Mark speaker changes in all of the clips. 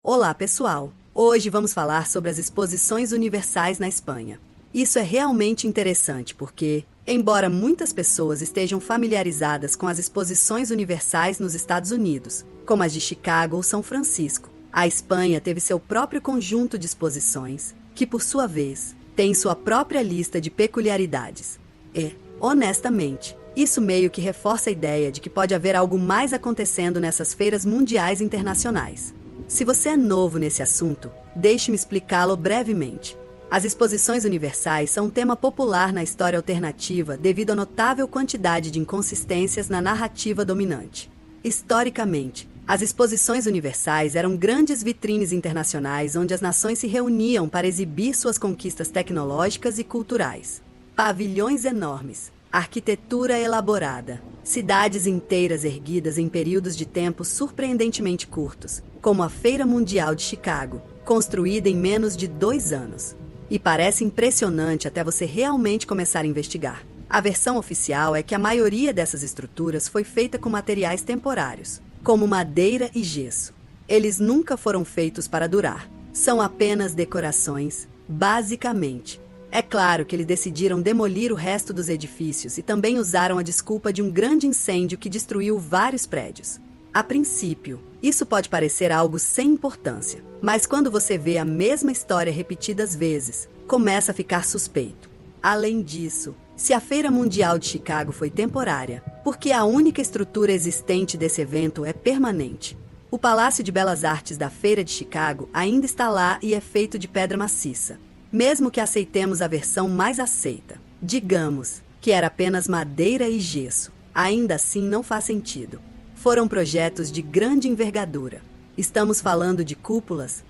Speaker 1: Olá, pessoal! Hoje vamos falar sobre as exposições universais na Espanha. Isso é realmente interessante porque, embora muitas pessoas estejam familiarizadas com as exposições universais nos Estados Unidos, como as de Chicago ou São Francisco, a Espanha teve seu próprio conjunto de exposições, que, por sua vez, tem sua própria lista de peculiaridades. E, honestamente, isso meio que reforça a ideia de que pode haver algo mais acontecendo nessas feiras mundiais internacionais. Se você é novo nesse assunto, deixe-me explicá-lo brevemente. As exposições universais são um tema popular na história alternativa devido à notável quantidade de inconsistências na narrativa dominante. Historicamente, as exposições universais eram grandes vitrines internacionais onde as nações se reuniam para exibir suas conquistas tecnológicas e culturais. Pavilhões enormes, arquitetura elaborada, cidades inteiras erguidas em períodos de tempo surpreendentemente curtos, como a Feira Mundial de Chicago, construída em menos de 2 anos. E parece impressionante até você realmente começar a investigar. A versão oficial é que a maioria dessas estruturas foi feita com materiais temporários, como madeira e gesso. Eles nunca foram feitos para durar. São apenas decorações, basicamente. É claro que eles decidiram demolir o resto dos edifícios e também usaram a desculpa de um grande incêndio que destruiu vários prédios. A princípio, isso pode parecer algo sem importância, mas quando você vê a mesma história repetidas vezes, começa a ficar suspeito. Além disso, se a Feira Mundial de Chicago foi temporária, porque a única estrutura existente desse evento é permanente. O Palácio de Belas Artes da Feira de Chicago ainda está lá e é feito de pedra maciça. Mesmo que aceitemos a versão mais aceita, digamos que era apenas madeira e gesso, ainda assim não faz sentido. Foram projetos de grande envergadura. Estamos falando de cúpulas,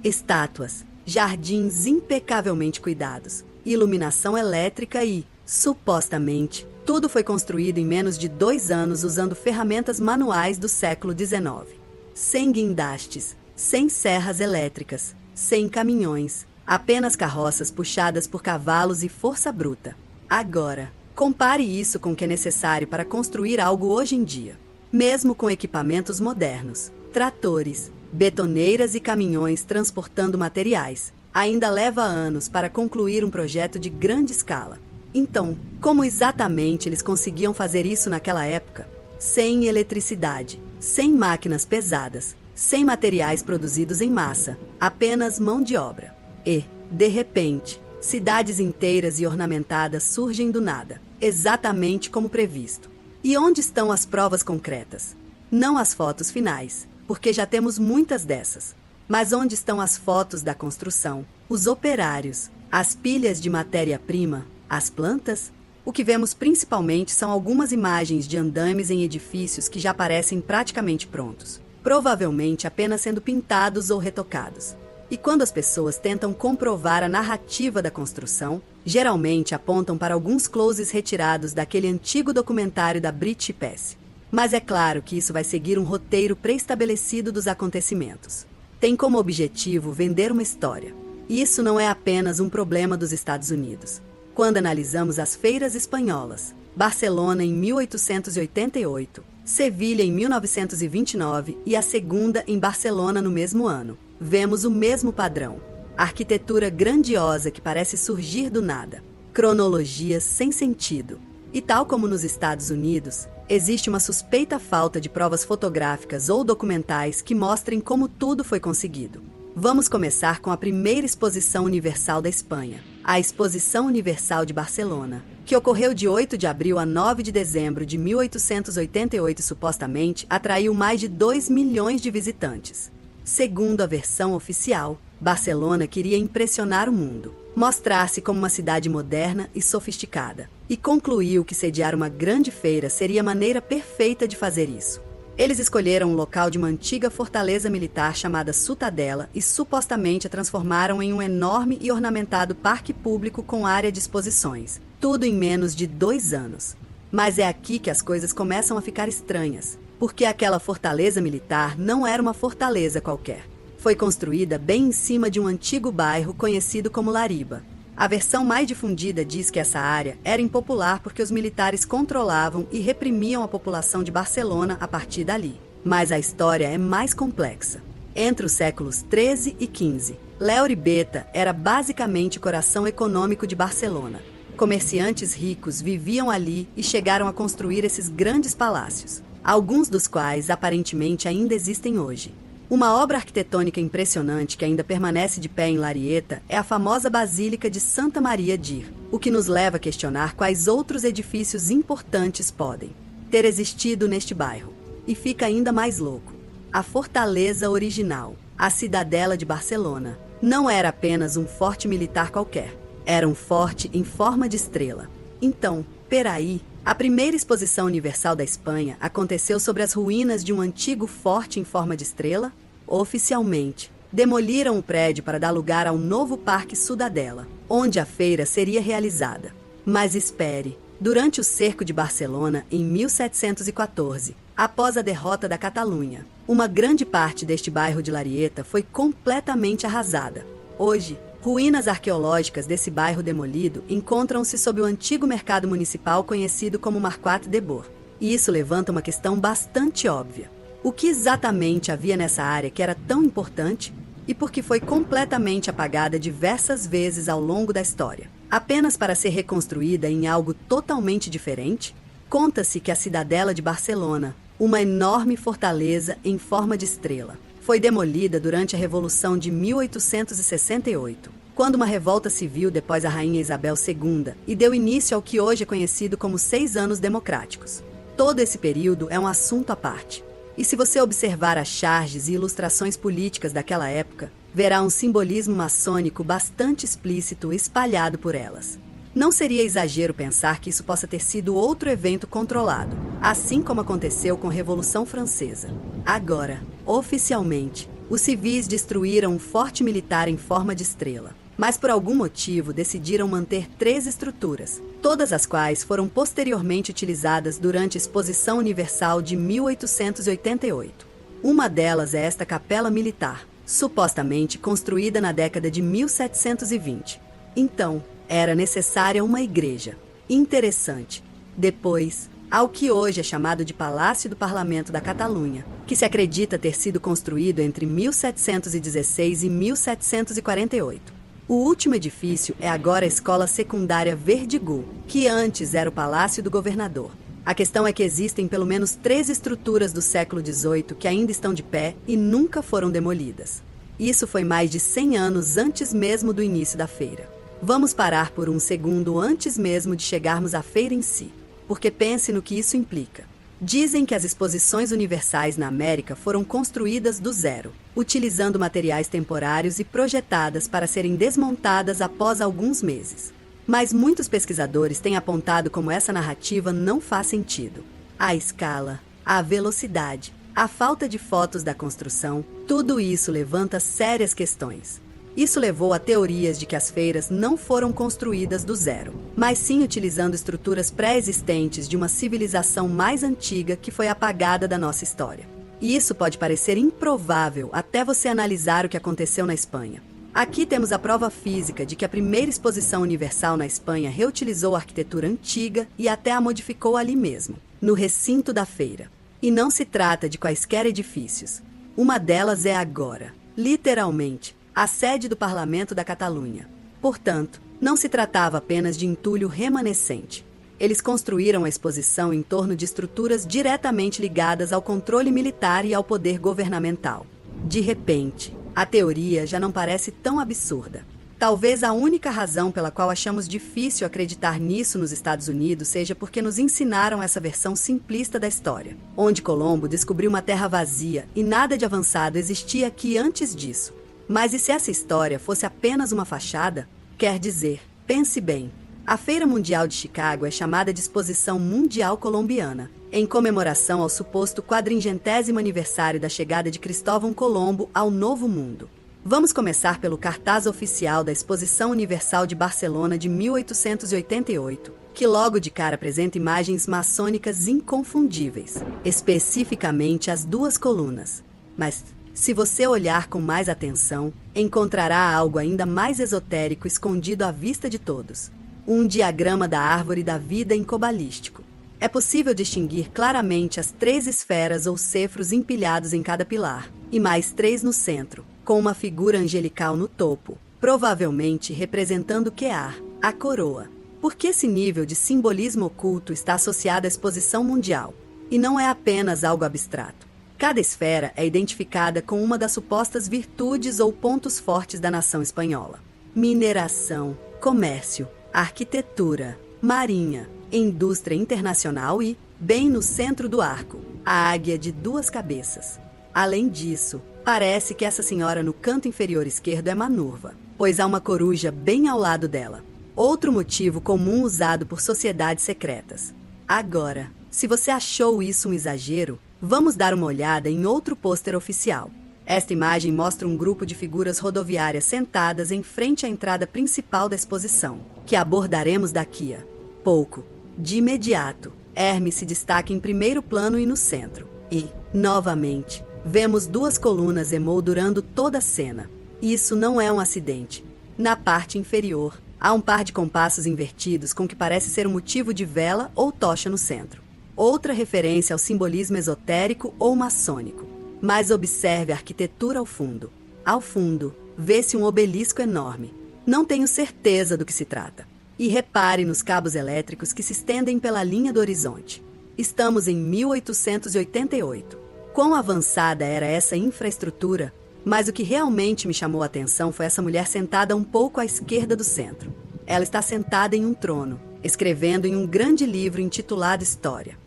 Speaker 1: estátuas, jardins impecavelmente cuidados, iluminação elétrica e, supostamente, tudo foi construído em menos de 2 anos usando ferramentas manuais do século XIX. Sem guindastes, sem serras elétricas, sem caminhões, apenas carroças puxadas por cavalos e força bruta. Agora, compare isso com o que é necessário para construir algo hoje em dia. Mesmo com equipamentos modernos, tratores, betoneiras e caminhões transportando materiais, ainda leva anos para concluir um projeto de grande escala. Então, como exatamente eles conseguiam fazer isso naquela época? Sem eletricidade, sem máquinas pesadas, sem materiais produzidos em massa, apenas mão de obra. E, de repente, cidades inteiras e ornamentadas surgem do nada, exatamente como previsto. E onde estão as provas concretas? Não as fotos finais, porque já temos muitas dessas. Mas onde estão as fotos da construção, os operários, as pilhas de matéria-prima, as plantas? O que vemos principalmente são algumas imagens de andames em edifícios que já parecem praticamente prontos, provavelmente apenas sendo pintados ou retocados. E quando as pessoas tentam comprovar a narrativa da construção, geralmente apontam para alguns closes retirados daquele antigo documentário da Brit Pece. Mas é claro que isso vai seguir um roteiro pré-estabelecido dos acontecimentos. Tem como objetivo vender uma história. E isso não é apenas um problema dos Estados Unidos. Quando analisamos as feiras espanholas, Barcelona em 1888, Sevilha em 1929 e a segunda em Barcelona no mesmo ano, vemos o mesmo padrão. Arquitetura grandiosa que parece surgir do nada. Cronologias sem sentido. E tal como nos Estados Unidos, existe uma suspeita falta de provas fotográficas ou documentais que mostrem como tudo foi conseguido. Vamos começar com a primeira exposição universal da Espanha, a Exposição Universal de Barcelona, que ocorreu de 8 de abril a 9 de dezembro de 1888 e supostamente atraiu mais de 2 milhões de visitantes. Segundo a versão oficial, Barcelona queria impressionar o mundo, mostrar-se como uma cidade moderna e sofisticada, e concluiu que sediar uma grande feira seria a maneira perfeita de fazer isso. Eles escolheram um local de uma antiga fortaleza militar chamada Ciutadella e supostamente a transformaram em um enorme e ornamentado parque público com área de exposições, tudo em menos de 2 anos. Mas é aqui que as coisas começam a ficar estranhas, porque aquela fortaleza militar não era uma fortaleza qualquer. Foi construída bem em cima de um antigo bairro conhecido como Lariba. A versão mais difundida diz que essa área era impopular porque os militares controlavam e reprimiam a população de Barcelona a partir dali. Mas a história é mais complexa. Entre os séculos 13 e 15, Leuribeta era basicamente o coração econômico de Barcelona. Comerciantes ricos viviam ali e chegaram a construir esses grandes palácios, alguns dos quais aparentemente ainda existem hoje. Uma obra arquitetônica impressionante que ainda permanece de pé em Larieta é a famosa Basílica de Santa Maria d'Ir, o que nos leva a questionar quais outros edifícios importantes podem ter existido neste bairro. E fica ainda mais louco. A fortaleza original, a Cidadela de Barcelona, não era apenas um forte militar qualquer. Era um forte em forma de estrela. Então, peraí, a primeira exposição universal da Espanha aconteceu sobre as ruínas de um antigo forte em forma de estrela? Oficialmente, demoliram o prédio para dar lugar ao novo Parque Ciudadela, onde a feira seria realizada. Mas espere, durante o cerco de Barcelona, em 1714, após a derrota da Catalunha, uma grande parte deste bairro de Larieta foi completamente arrasada. Hoje, ruínas arqueológicas desse bairro demolido encontram-se sob o antigo mercado municipal conhecido como Marquat de Bourg. E isso levanta uma questão bastante óbvia. O que exatamente havia nessa área que era tão importante e por que foi completamente apagada diversas vezes ao longo da história, apenas para ser reconstruída em algo totalmente diferente? Conta-se que a Cidadela de Barcelona, uma enorme fortaleza em forma de estrela, foi demolida durante a Revolução de 1868, quando uma revolta civil depôs a Rainha Isabel II e deu início ao que hoje é conhecido como 6 anos democráticos. Todo esse período é um assunto à parte. E se você observar as charges e ilustrações políticas daquela época, verá um simbolismo maçônico bastante explícito espalhado por elas. Não seria exagero pensar que isso possa ter sido outro evento controlado, assim como aconteceu com a Revolução Francesa. Agora, oficialmente, os civis destruíram um forte militar em forma de estrela, mas por algum motivo decidiram manter 3 estruturas, todas as quais foram posteriormente utilizadas durante a Exposição Universal de 1888. Uma delas é esta capela militar, supostamente construída na década de 1720. Então, era necessária uma igreja. Interessante. Depois, ao que hoje é chamado de Palácio do Parlamento da Catalunha, que se acredita ter sido construído entre 1716 e 1748. O último edifício é agora a Escola Secundária Verdigou, que antes era o Palácio do Governador. A questão é que existem pelo menos 3 estruturas do século XVIII que ainda estão de pé e nunca foram demolidas. Isso foi mais de 100 anos antes mesmo do início da feira. Vamos parar por um segundo antes mesmo de chegarmos à feira em si, porque pense no que isso implica. Dizem que as exposições universais na América foram construídas do zero, utilizando materiais temporários e projetadas para serem desmontadas após alguns meses. Mas muitos pesquisadores têm apontado como essa narrativa não faz sentido. A escala, a velocidade, a falta de fotos da construção, tudo isso levanta sérias questões. Isso levou a teorias de que as feiras não foram construídas do zero, mas sim utilizando estruturas pré-existentes de uma civilização mais antiga que foi apagada da nossa história. E isso pode parecer improvável até você analisar o que aconteceu na Espanha. Aqui temos a prova física de que a primeira exposição universal na Espanha reutilizou a arquitetura antiga e até a modificou ali mesmo, no recinto da feira. E não se trata de quaisquer edifícios. Uma delas é agora, literalmente, a sede do Parlamento da Catalunha. Portanto, não se tratava apenas de entulho remanescente. Eles construíram a exposição em torno de estruturas diretamente ligadas ao controle militar e ao poder governamental. De repente, a teoria já não parece tão absurda. Talvez a única razão pela qual achamos difícil acreditar nisso nos Estados Unidos seja porque nos ensinaram essa versão simplista da história, onde Colombo descobriu uma terra vazia e nada de avançado existia aqui antes disso. Mas e se essa história fosse apenas uma fachada? Quer dizer, pense bem, a Feira Mundial de Chicago é chamada de Exposição Mundial Colombiana, em comemoração ao suposto 400º aniversário da chegada de Cristóvão Colombo ao Novo Mundo. Vamos começar pelo cartaz oficial da Exposição Universal de Barcelona de 1888, que logo de cara apresenta imagens maçônicas inconfundíveis, especificamente as 2 colunas. Mas, se você olhar com mais atenção, encontrará algo ainda mais esotérico escondido à vista de todos. Um diagrama da árvore da vida em cobalístico. É possível distinguir claramente as 3 esferas ou cefros empilhados em cada pilar, e mais 3 no centro, com uma figura angelical no topo, provavelmente representando Kear, a coroa. Porque esse nível de simbolismo oculto está associado à exposição mundial, e não é apenas algo abstrato. Cada esfera é identificada com uma das supostas virtudes ou pontos fortes da nação espanhola: mineração, comércio, arquitetura, marinha, indústria internacional e, bem no centro do arco, a águia de 2 cabeças. Além disso, parece que essa senhora no canto inferior esquerdo é Manurva, pois há uma coruja bem ao lado dela. Outro motivo comum usado por sociedades secretas. Agora, se você achou isso um exagero, vamos dar uma olhada em outro pôster oficial. Esta imagem mostra um grupo de figuras rodoviárias sentadas em frente à entrada principal da exposição, que abordaremos daqui a pouco. De imediato, Hermes se destaca em primeiro plano e no centro. E, novamente, vemos 2 colunas emoldurando toda a cena. Isso não é um acidente. Na parte inferior, há um par de compassos invertidos com que parece ser um motivo de vela ou tocha no centro. Outra referência ao simbolismo esotérico ou maçônico. Mas observe a arquitetura ao fundo. Ao fundo, vê-se um obelisco enorme. Não tenho certeza do que se trata. E repare nos cabos elétricos que se estendem pela linha do horizonte. Estamos em 1888. Quão avançada era essa infraestrutura? Mas o que realmente me chamou a atenção foi essa mulher sentada um pouco à esquerda do centro. Ela está sentada em um trono, escrevendo em um grande livro intitulado História.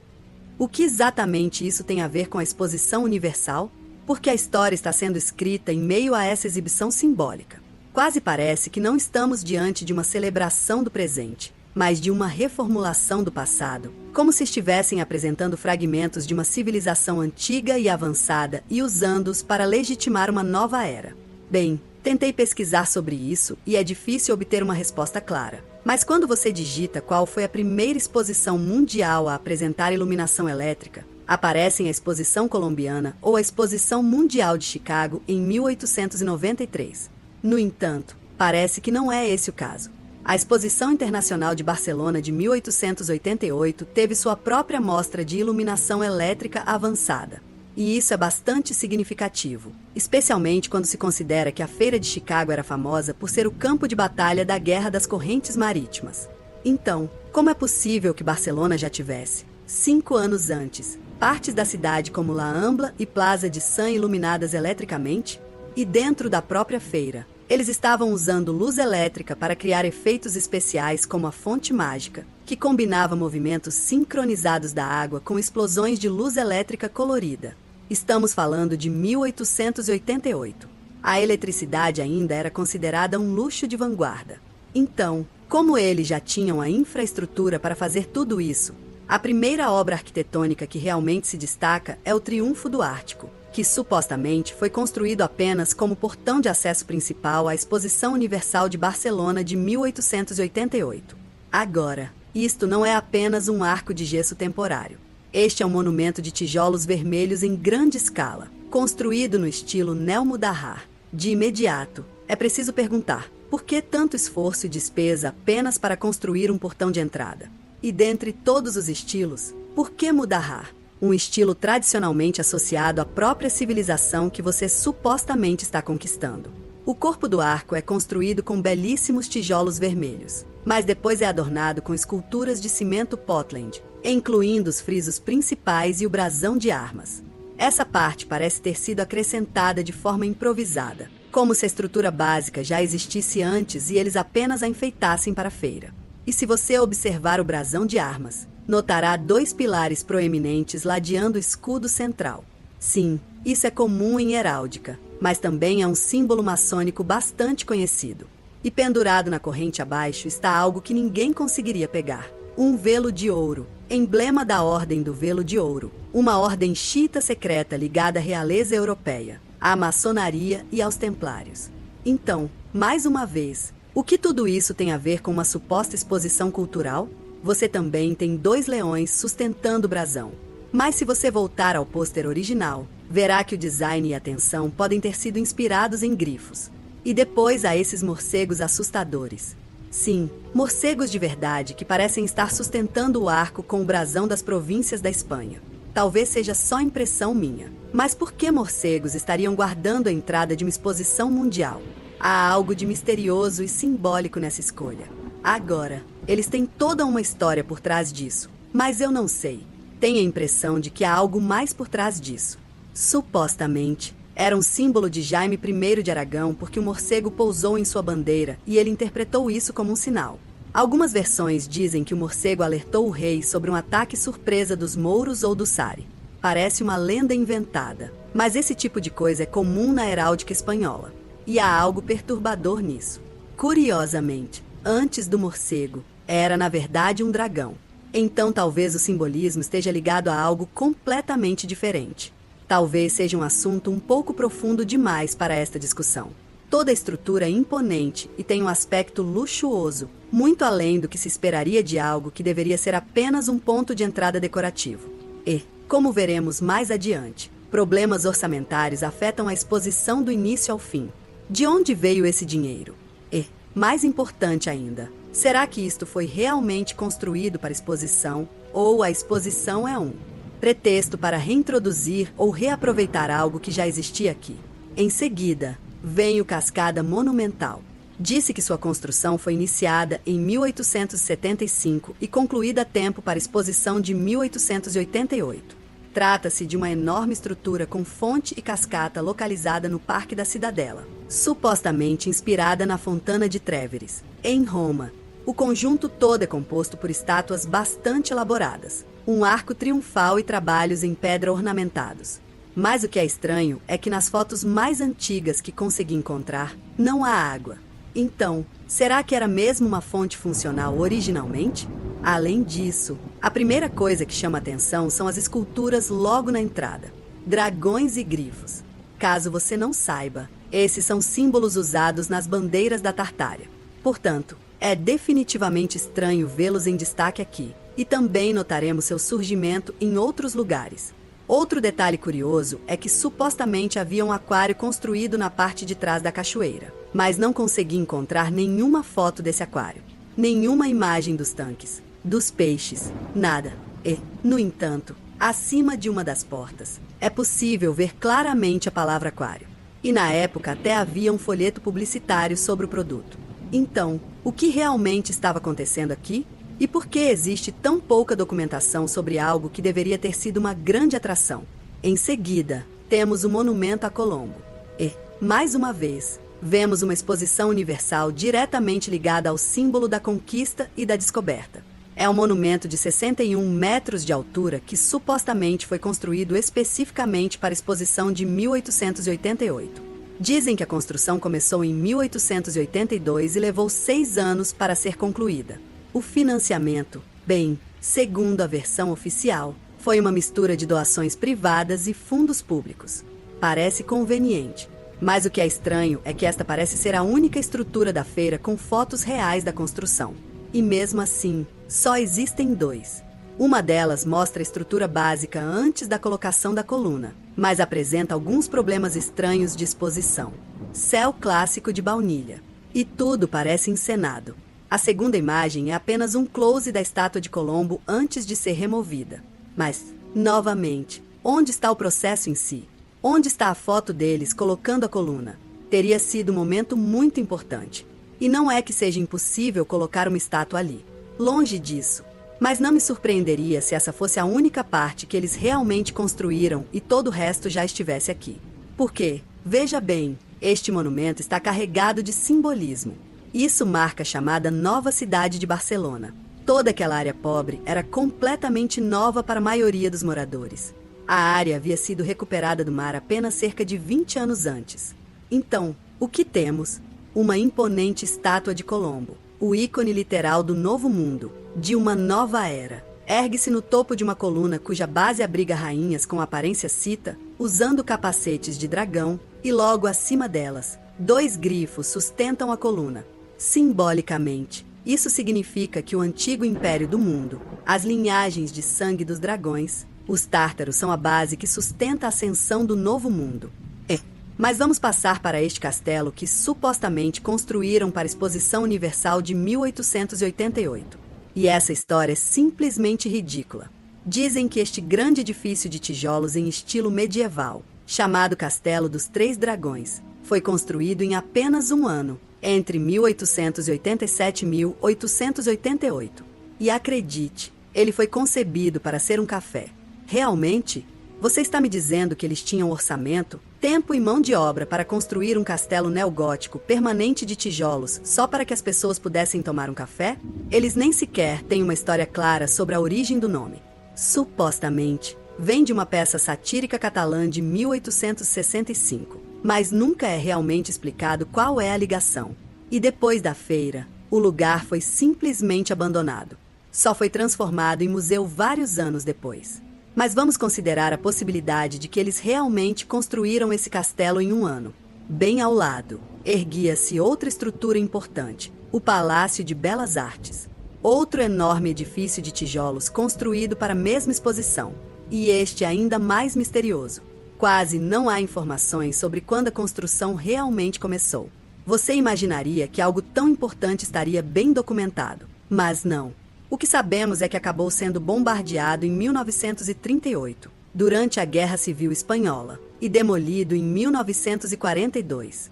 Speaker 1: O que exatamente isso tem a ver com a exposição universal? Porque a história está sendo escrita em meio a essa exibição simbólica. Quase parece que não estamos diante de uma celebração do presente, mas de uma reformulação do passado, como se estivessem apresentando fragmentos de uma civilização antiga e avançada e usando-os para legitimar uma nova era. Bem, tentei pesquisar sobre isso e é difícil obter uma resposta clara. Mas quando você digita qual foi a primeira exposição mundial a apresentar iluminação elétrica, aparecem a Exposição Colombiana ou a Exposição Mundial de Chicago em 1893. No entanto, parece que não é esse o caso. A Exposição Internacional de Barcelona de 1888 teve sua própria mostra de iluminação elétrica avançada. E isso é bastante significativo, especialmente quando se considera que a Feira de Chicago era famosa por ser o campo de batalha da Guerra das Correntes Marítimas. Então, como é possível que Barcelona já tivesse, 5 anos antes, partes da cidade como La Rambla e Plaza de San iluminadas eletricamente? E dentro da própria feira, eles estavam usando luz elétrica para criar efeitos especiais como a fonte mágica, que combinava movimentos sincronizados da água com explosões de luz elétrica colorida. Estamos falando de 1888. A eletricidade ainda era considerada um luxo de vanguarda. Então, como eles já tinham a infraestrutura para fazer tudo isso, a primeira obra arquitetônica que realmente se destaca é o Triunfo do Ártico, que supostamente foi construído apenas como portão de acesso principal à Exposição Universal de Barcelona de 1888. Agora, isto não é apenas um arco de gesso temporário. Este é um monumento de tijolos vermelhos em grande escala, construído no estilo Neo-Mudahar. De imediato, é preciso perguntar, por que tanto esforço e despesa apenas para construir um portão de entrada? E dentre todos os estilos, por que Mudahar? Um estilo tradicionalmente associado à própria civilização que você supostamente está conquistando. O corpo do arco é construído com belíssimos tijolos vermelhos, mas depois é adornado com esculturas de cimento Portland, incluindo os frisos principais e o brasão de armas. Essa parte parece ter sido acrescentada de forma improvisada, como se a estrutura básica já existisse antes e eles apenas a enfeitassem para a feira. E se você observar o brasão de armas, notará 2 pilares proeminentes ladeando o escudo central. Sim, isso é comum em heráldica, mas também é um símbolo maçônico bastante conhecido. E pendurado na corrente abaixo está algo que ninguém conseguiria pegar: um velo de ouro, emblema da Ordem do Velo de Ouro, uma ordem xiita secreta ligada à realeza europeia, à maçonaria e aos templários. Então, mais uma vez, o que tudo isso tem a ver com uma suposta exposição cultural? Você também tem 2 leões sustentando o brasão. Mas se você voltar ao pôster original, verá que o design e a tensão podem ter sido inspirados em grifos. E depois há esses morcegos assustadores. Sim, morcegos de verdade que parecem estar sustentando o arco com o brasão das províncias da Espanha. Talvez seja só impressão minha. Mas por que morcegos estariam guardando a entrada de uma exposição mundial? Há algo de misterioso e simbólico nessa escolha. Agora, eles têm toda uma história por trás disso, mas eu não sei. Tenho a impressão de que há algo mais por trás disso. Supostamente, era um símbolo de Jaime I de Aragão porque o morcego pousou em sua bandeira e ele interpretou isso como um sinal. Algumas versões dizem que o morcego alertou o rei sobre um ataque surpresa dos mouros ou do Sari. Parece uma lenda inventada, mas esse tipo de coisa é comum na heráldica espanhola. E há algo perturbador nisso. Curiosamente, antes do morcego, era na verdade um dragão. Então talvez o simbolismo esteja ligado a algo completamente diferente. Talvez seja um assunto um pouco profundo demais para esta discussão. Toda a estrutura é imponente e tem um aspecto luxuoso, muito além do que se esperaria de algo que deveria ser apenas um ponto de entrada decorativo. E, como veremos mais adiante, problemas orçamentários afetam a exposição do início ao fim. De onde veio esse dinheiro? E, mais importante ainda, será que isto foi realmente construído para exposição, ou a exposição é um pretexto para reintroduzir ou reaproveitar algo que já existia aqui? Em seguida, vem o Cascada Monumental. Disse que sua construção foi iniciada em 1875 e concluída a tempo para a exposição de 1888. Trata-se de uma enorme estrutura com fonte e cascata localizada no Parque da Cidadela, supostamente inspirada na Fontana de Trèveris, em Roma. O conjunto todo é composto por estátuas bastante elaboradas, um arco triunfal e trabalhos em pedra ornamentados. Mas o que é estranho é que nas fotos mais antigas que consegui encontrar, não há água. Então, será que era mesmo uma fonte funcional originalmente? Além disso, a primeira coisa que chama atenção são as esculturas logo na entrada. Dragões e grifos. Caso você não saiba, esses são símbolos usados nas bandeiras da Tartária. Portanto, é definitivamente estranho vê-los em destaque aqui. E também notaremos seu surgimento em outros lugares. Outro detalhe curioso é que supostamente havia um aquário construído na parte de trás da cachoeira, mas não consegui encontrar nenhuma foto desse aquário, nenhuma imagem dos tanques, dos peixes, nada. E, no entanto, acima de uma das portas, é possível ver claramente a palavra aquário. E na época até havia um folheto publicitário sobre o produto. Então, o que realmente estava acontecendo aqui? E por que existe tão pouca documentação sobre algo que deveria ter sido uma grande atração? Em seguida, temos o Monumento a Colombo. E, mais uma vez, vemos uma exposição universal diretamente ligada ao símbolo da conquista e da descoberta. É um monumento de 61 metros de altura que supostamente foi construído especificamente para a exposição de 1888. Dizem que a construção começou em 1882 e levou 6 anos para ser concluída. O financiamento, bem, segundo a versão oficial, foi uma mistura de doações privadas e fundos públicos. Parece conveniente, mas o que é estranho é que esta parece ser a única estrutura da feira com fotos reais da construção. E mesmo assim, só existem 2. Uma delas mostra a estrutura básica antes da colocação da coluna, mas apresenta alguns problemas estranhos de exposição. Céu clássico de baunilha. E tudo parece encenado. A segunda imagem é apenas um close da estátua de Colombo antes de ser removida. Mas, novamente, onde está o processo em si? Onde está a foto deles colocando a coluna? Teria sido um momento muito importante. E não é que seja impossível colocar uma estátua ali. Longe disso. Mas não me surpreenderia se essa fosse a única parte que eles realmente construíram e todo o resto já estivesse aqui. Porque, veja bem, este monumento está carregado de simbolismo. Isso marca a chamada Nova Cidade de Barcelona. Toda aquela área pobre era completamente nova para a maioria dos moradores. A área havia sido recuperada do mar apenas cerca de 20 anos antes. Então, o que temos? Uma imponente estátua de Colombo, o ícone literal do novo mundo, de uma nova era. Ergue-se no topo de uma coluna cuja base abriga rainhas com aparência cita, usando capacetes de dragão, e logo acima delas, 2 grifos sustentam a coluna. Simbolicamente, isso significa que o antigo império do mundo, as linhagens de sangue dos dragões, os tártaros são a base que sustenta a ascensão do novo mundo. E, Mas vamos passar para este castelo que supostamente construíram para a Exposição Universal de 1888. E essa história é simplesmente ridícula. Dizem que este grande edifício de tijolos em estilo medieval, chamado Castelo dos Três Dragões, foi construído em apenas um ano, entre 1887 e 1888. E acredite, ele foi concebido para ser um café. Realmente? Você está me dizendo que eles tinham orçamento, tempo e mão de obra para construir um castelo neogótico permanente de tijolos só para que as pessoas pudessem tomar um café? Eles nem sequer têm uma história clara sobre a origem do nome. Supostamente, vem de uma peça satírica catalã de 1865, mas nunca é realmente explicado qual é a ligação. E depois da feira, o lugar foi simplesmente abandonado. Só foi transformado em museu vários anos depois. Mas vamos considerar a possibilidade de que eles realmente construíram esse castelo em um ano. Bem ao lado, erguia-se outra estrutura importante, o Palácio de Belas Artes. Outro enorme edifício de tijolos construído para a mesma exposição. E este ainda mais misterioso. Quase não há informações sobre quando a construção realmente começou. Você imaginaria que algo tão importante estaria bem documentado, mas não. O que sabemos é que acabou sendo bombardeado em 1938, durante a Guerra Civil Espanhola, e demolido em 1942.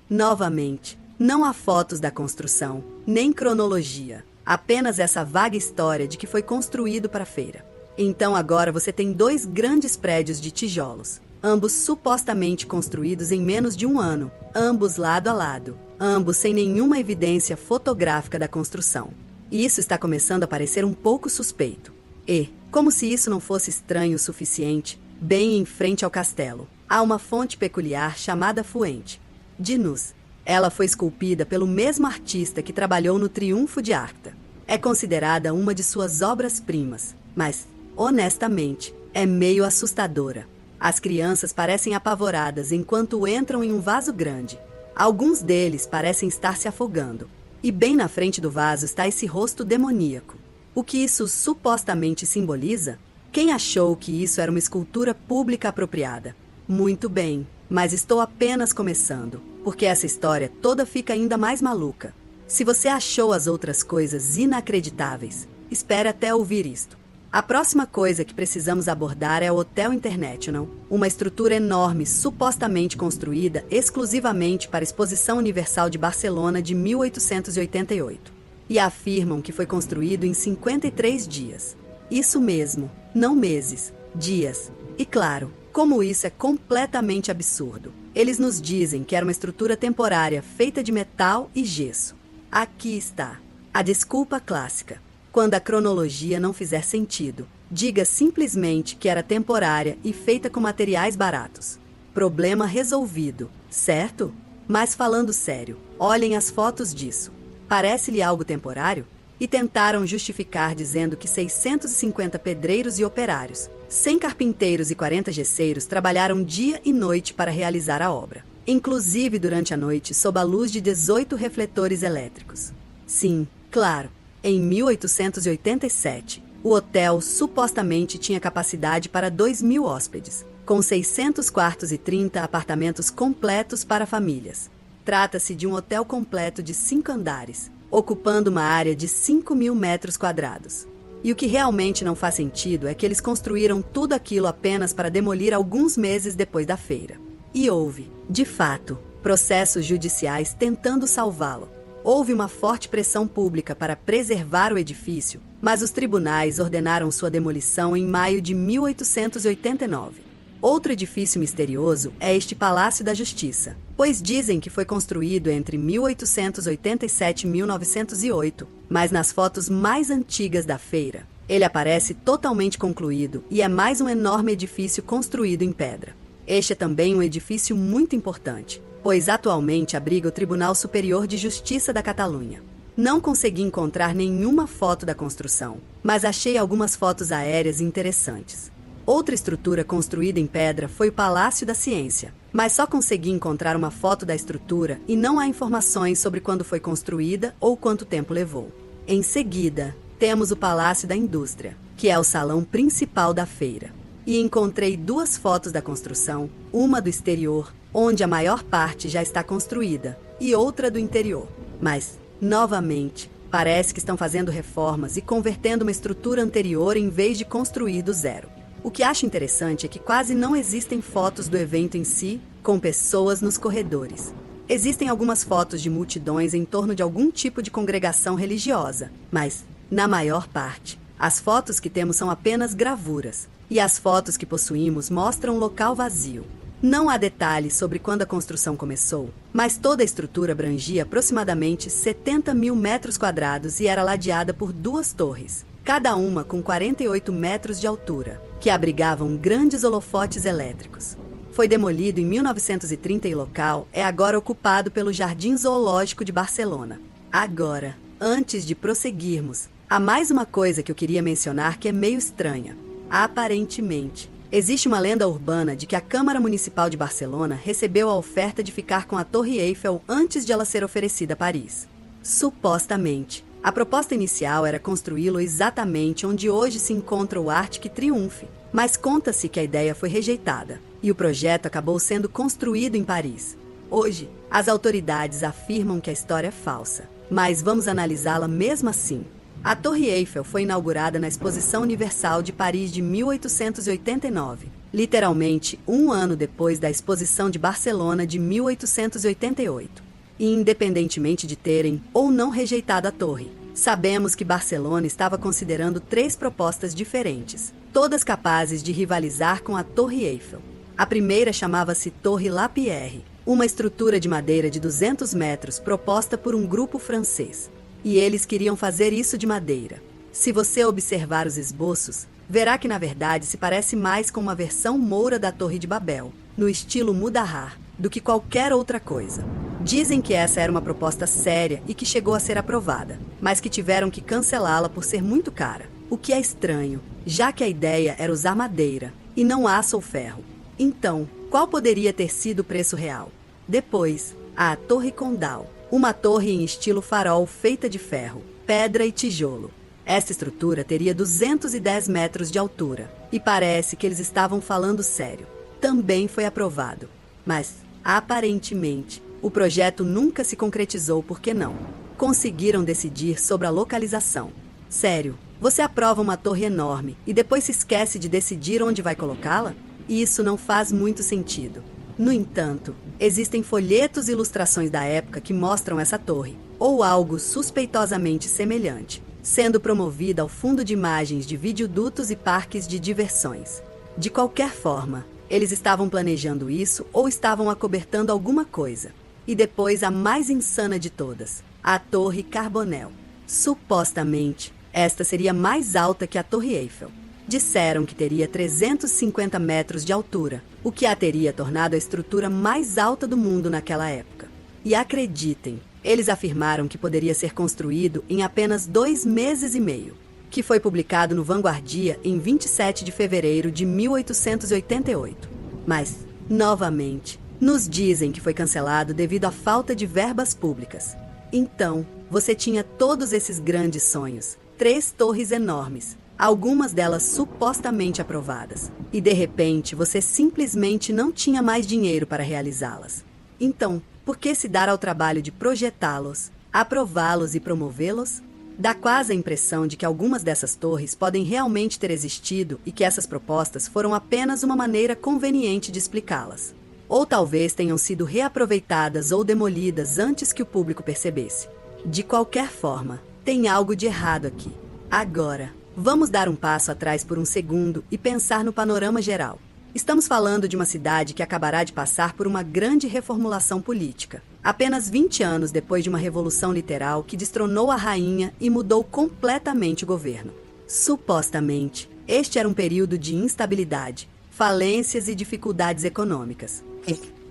Speaker 1: Novamente, não há fotos da construção, nem cronologia. Apenas essa vaga história de que foi construído para a feira. Então agora você tem dois grandes prédios de tijolos, ambos supostamente construídos em menos de um ano, ambos lado a lado, ambos sem nenhuma evidência fotográfica da construção. E isso está começando a parecer um pouco suspeito. E, como se isso não fosse estranho o suficiente, bem em frente ao castelo, há uma fonte peculiar chamada Fuente de Nus. Ela foi esculpida pelo mesmo artista que trabalhou no Triunfo de Arcta. É considerada uma de suas obras-primas, mas, honestamente, é meio assustadora. As crianças parecem apavoradas enquanto entram em um vaso grande. Alguns deles parecem estar se afogando. E bem na frente do vaso está esse rosto demoníaco. O que isso supostamente simboliza? Quem achou que isso era uma escultura pública apropriada? Muito bem, mas estou apenas começando, porque essa história toda fica ainda mais maluca. Se você achou as outras coisas inacreditáveis, espere até ouvir isto. A próxima coisa que precisamos abordar é o Hotel International, uma estrutura enorme supostamente construída exclusivamente para a Exposição Universal de Barcelona de 1888. E afirmam que foi construído em 53 dias. Isso mesmo, não meses, dias. E claro, como isso é completamente absurdo. Eles nos dizem que era uma estrutura temporária feita de metal e gesso. Aqui está. A desculpa clássica. Quando a cronologia não fizer sentido, diga simplesmente que era temporária e feita com materiais baratos. Problema resolvido, certo? Mas falando sério, olhem as fotos disso. Parece-lhe algo temporário? E tentaram justificar dizendo que 650 pedreiros e operários, 100 carpinteiros e 40 gesseiros trabalharam dia e noite para realizar a obra, inclusive durante a noite sob a luz de 18 refletores elétricos. Sim, claro, em 1887, o hotel supostamente tinha capacidade para 2.000 hóspedes, com 600 quartos e 30 apartamentos completos para famílias. Trata-se de um hotel completo de 5 andares, ocupando uma área de 5.000 metros quadrados. E o que realmente não faz sentido é que eles construíram tudo aquilo apenas para demolir alguns meses depois da feira. E houve, de fato, processos judiciais tentando salvá-lo. Houve uma forte pressão pública para preservar o edifício, mas os tribunais ordenaram sua demolição em maio de 1889. Outro edifício misterioso é este Palácio da Justiça, pois dizem que foi construído entre 1887 e 1908, mas nas fotos mais antigas da feira, ele aparece totalmente concluído e é mais um enorme edifício construído em pedra. Este é também um edifício muito importante, pois atualmente abriga o Tribunal Superior de Justiça da Catalunha. Não consegui encontrar nenhuma foto da construção, mas achei algumas fotos aéreas interessantes. Outra estrutura construída em pedra foi o Palácio da Ciência, mas só consegui encontrar uma foto da estrutura e não há informações sobre quando foi construída ou quanto tempo levou. Em seguida, temos o Palácio da Indústria, que é o salão principal da feira. E encontrei 2 fotos da construção, uma do exterior onde a maior parte já está construída, e outra do interior. Mas, novamente, parece que estão fazendo reformas e convertendo uma estrutura anterior em vez de construir do zero. O que acho interessante é que quase não existem fotos do evento em si, com pessoas nos corredores. Existem algumas fotos de multidões em torno de algum tipo de congregação religiosa, mas, na maior parte, as fotos que temos são apenas gravuras, e as fotos que possuímos mostram um local vazio. Não há detalhes sobre quando a construção começou, mas toda a estrutura abrangia aproximadamente 70 mil metros quadrados e era ladeada por 2 torres, cada uma com 48 metros de altura, que abrigavam grandes holofotes elétricos. Foi demolido em 1930 e o local é agora ocupado pelo Jardim Zoológico de Barcelona. Agora, antes de prosseguirmos, há mais uma coisa que eu queria mencionar que é meio estranha. Aparentemente, existe uma lenda urbana de que a Câmara Municipal de Barcelona recebeu a oferta de ficar com a Torre Eiffel antes de ela ser oferecida a Paris. Supostamente, a proposta inicial era construí-lo exatamente onde hoje se encontra o Arc de Triomphe, mas conta-se que a ideia foi rejeitada, e o projeto acabou sendo construído em Paris. Hoje, as autoridades afirmam que a história é falsa, mas vamos analisá-la mesmo assim. A Torre Eiffel foi inaugurada na Exposição Universal de Paris de 1889, literalmente um ano depois da Exposição de Barcelona de 1888. E independentemente de terem ou não rejeitado a torre, sabemos que Barcelona estava considerando 3 propostas diferentes, todas capazes de rivalizar com a Torre Eiffel. A primeira chamava-se Torre Lapierre, uma estrutura de madeira de 200 metros proposta por um grupo francês. E eles queriam fazer isso de madeira. Se você observar os esboços, verá que na verdade se parece mais com uma versão moura da Torre de Babel, no estilo Mudahar, do que qualquer outra coisa. Dizem que essa era uma proposta séria e que chegou a ser aprovada, mas que tiveram que cancelá-la por ser muito cara. O que é estranho, já que a ideia era usar madeira, e não aço ou ferro. Então, qual poderia ter sido o preço real? Depois, a Torre Condal, uma torre em estilo farol feita de ferro, pedra e tijolo. Esta estrutura teria 210 metros de altura, e parece que eles estavam falando sério. Também foi aprovado, mas, aparentemente, o projeto nunca se concretizou porque não conseguiram decidir sobre a localização. Sério, você aprova uma torre enorme e depois se esquece de decidir onde vai colocá-la? Isso não faz muito sentido. No entanto, existem folhetos e ilustrações da época que mostram essa torre, ou algo suspeitosamente semelhante, sendo promovida ao fundo de imagens de videodutos e parques de diversões. De qualquer forma, eles estavam planejando isso ou estavam acobertando alguma coisa. E depois a mais insana de todas, a Torre Carbonel. Supostamente, esta seria mais alta que a Torre Eiffel. Disseram que teria 350 metros de altura, o que a teria tornado a estrutura mais alta do mundo naquela época. E acreditem, eles afirmaram que poderia ser construído em apenas 2 meses e meio, que foi publicado no Vanguardia em 27 de fevereiro de 1888. Mas, novamente, nos dizem que foi cancelado devido à falta de verbas públicas. Então, você tinha todos esses grandes sonhos, 3 torres enormes, algumas delas supostamente aprovadas, e de repente você simplesmente não tinha mais dinheiro para realizá-las. Então, por que se dar ao trabalho de projetá-los, aprová-los e promovê-los? Dá quase a impressão de que algumas dessas torres podem realmente ter existido e que essas propostas foram apenas uma maneira conveniente de explicá-las. Ou talvez tenham sido reaproveitadas ou demolidas antes que o público percebesse. De qualquer forma, tem algo de errado aqui. Agora, vamos dar um passo atrás por um segundo e pensar no panorama geral. Estamos falando de uma cidade que acabará de passar por uma grande reformulação política. Apenas 20 anos depois de uma revolução literal que destronou a rainha e mudou completamente o governo. Supostamente, este era um período de instabilidade, falências e dificuldades econômicas.